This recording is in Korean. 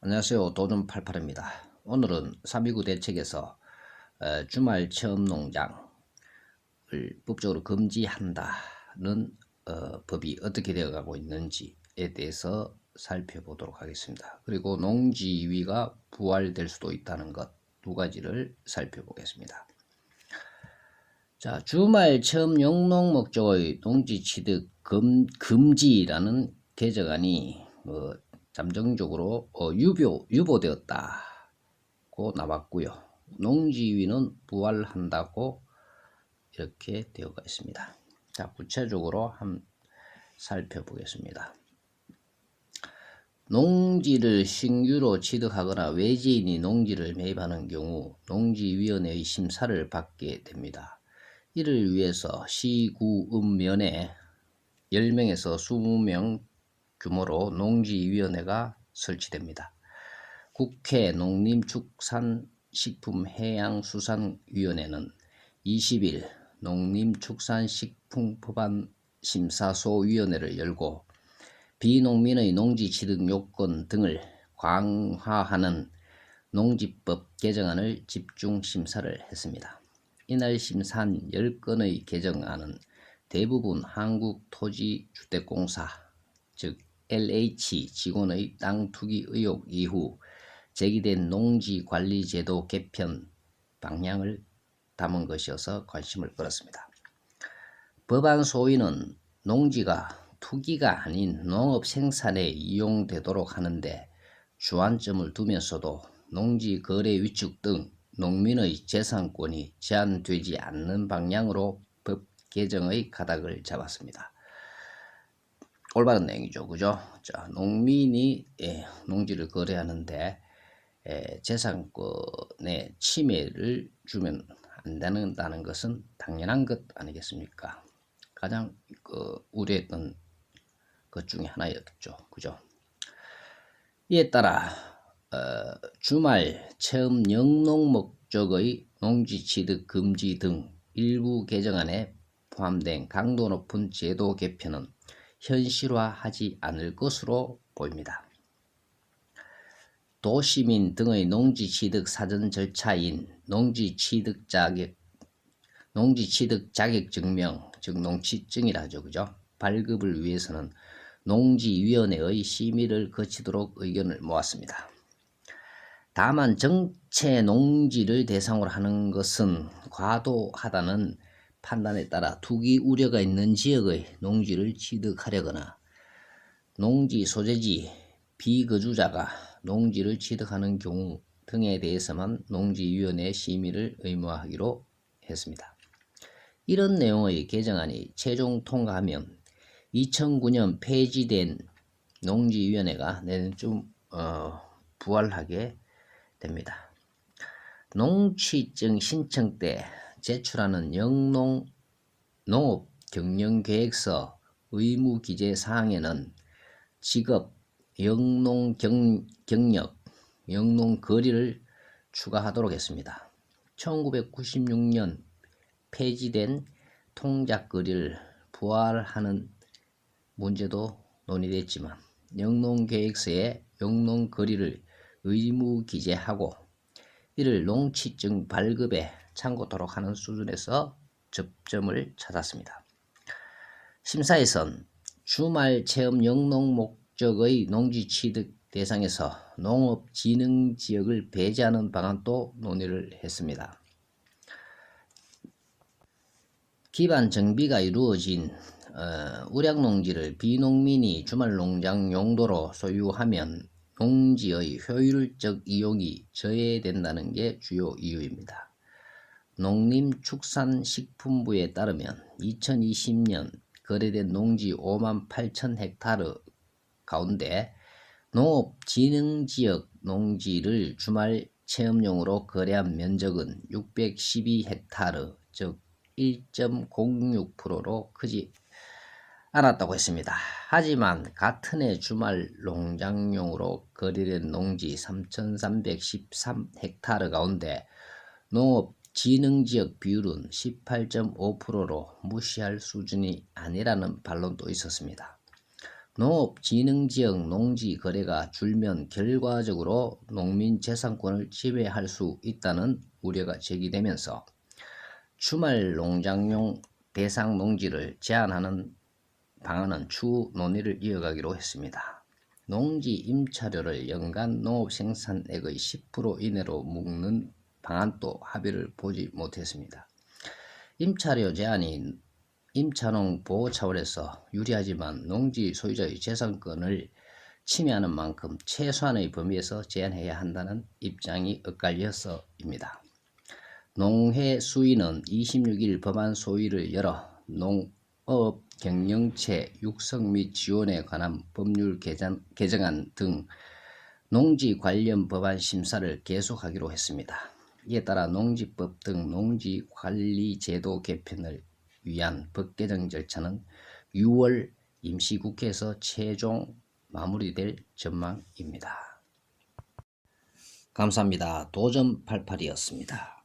안녕하세요. 도준팔팔입니다. 오늘은 3.29 대책에서 주말 체험농장을 법적으로 금지한다는 법이 어떻게 되어가고 있는지에 대해서 살펴보도록 하겠습니다. 그리고 농지위가 부활될 수도 있다는 것 두 가지를 살펴보겠습니다. 자, 주말 체험 영농 목적의 농지 취득 금지라는 개정안이 잠정적으로 유보되었다고 나왔고요. 농지위는 부활한다고 이렇게 되어가 있습니다. 자, 구체적으로 한번 살펴보겠습니다. 농지를 신규로 취득하거나 외지인이 농지를 매입하는 경우 농지위원회의 심사를 받게 됩니다. 이를 위해서 시구읍면에 10명에서 20명 규모로 농지위원회가 설치됩니다. 국회 농림축산식품해양수산위원회는 20일 농림축산식품법안심사소위원회를 열고 비농민의 농지 취득 요건 등을 강화하는 농지법 개정안을 집중 심사를 했습니다. 이날 심사한 10건의 개정안은 대부분 한국토지주택공사 즉 LH 직원의 땅 투기 의혹 이후 제기된 농지관리제도 개편 방향을 담은 것이어서 관심을 끌었습니다. 법안 소위는 농지가 투기가 아닌 농업 생산에 이용되도록 하는데 주안점을 두면서도 농지 거래 위축 등 농민의 재산권이 제한되지 않는 방향으로 법 개정의 가닥을 잡았습니다. 올바른 내용이죠, 그죠? 자, 농민이 농지를 거래하는데 재산권의 침해를 주면 안 된다는 것은 당연한 것 아니겠습니까? 가장 우려했던 것 중에 하나였죠, 그죠? 이에 따라 주말 체험 영농 목적의 농지 취득 금지 등 일부 개정안에 포함된 강도 높은 제도 개편은 현실화하지 않을 것으로 보입니다. 도시민 등의 농지 취득 사전 절차인 농지 취득 자격 증명, 즉 농취증이라 하죠, 그죠? 발급을 위해서는 농지위원회의 심의를 거치도록 의견을 모았습니다. 다만 정체 농지를 대상으로 하는 것은 과도하다는 판단에 따라 투기 우려가 있는 지역의 농지를 취득하려거나 농지 소재지 비거주자가 농지를 취득하는 경우 등에 대해서만 농지위원회 심의를 의무화하기로 했습니다. 이런 내용의 개정안이 최종 통과하면 2009년 폐지된 농지위원회가 내년쯤 부활하게 됩니다. 농취증 신청 때 제출하는 농업경영계획서 의무기재 사항에는 직업, 영농경력, 영농거리를 추가하도록 했습니다. 1996년 폐지된 통작거리를 부활하는 문제도 논의됐지만 영농계획서에 영농거리를 의무기재하고 이를 농취증 발급에 참고토록 하는 수준에서 접점을 찾았습니다. 심사에선 주말 체험 영농 목적의 농지 취득 대상에서 농업진흥지역을 배제하는 방안도 논의를 했습니다. 기반 정비가 이루어진 우량농지를 비농민이 주말농장 용도로 소유하면 농지의 효율적 이용이 저해된다는 게 주요 이유입니다. 농림축산식품부에 따르면 2020년 거래된 농지 5만 8천 헥타르 가운데 농업진흥지역 농지를 주말 체험용으로 거래한 면적은 612헥타르, 즉 1.06%로 크지 않았다고 했습니다. 하지만 같은 해 주말 농장용으로 거래된 농지 3,313헥타르 가운데 농업진흥지역 비율은 18.5%로 무시할 수준이 아니라는 반론도 있었습니다. 농업진흥지역 농지 거래가 줄면 결과적으로 농민 재산권을 지배할 수 있다는 우려가 제기되면서 주말 농장용 대상 농지를 제한하는 방안은 추후 논의를 이어가기로 했습니다. 농지 임차료를 연간 농업생산액의 10% 이내로 묶는 방안도 합의를 보지 못했습니다. 임차료 제한이 임차농 보호 차원에서 유리하지만 농지 소유자의 재산권을 침해하는 만큼 최소한의 범위에서 제한해야 한다는 입장이 엇갈려서입니다. 농해수위는 26일 법안 소위를 열어 농업 경영체 육성 및 지원에 관한 법률 개정안 등 농지 관련 법안 심사를 계속하기로 했습니다. 이에 따라 농지법 등 농지관리제도 개편을 위한 법 개정 절차는 6월 임시국회에서 최종 마무리될 전망입니다. 감사합니다. 도전88이었습니다.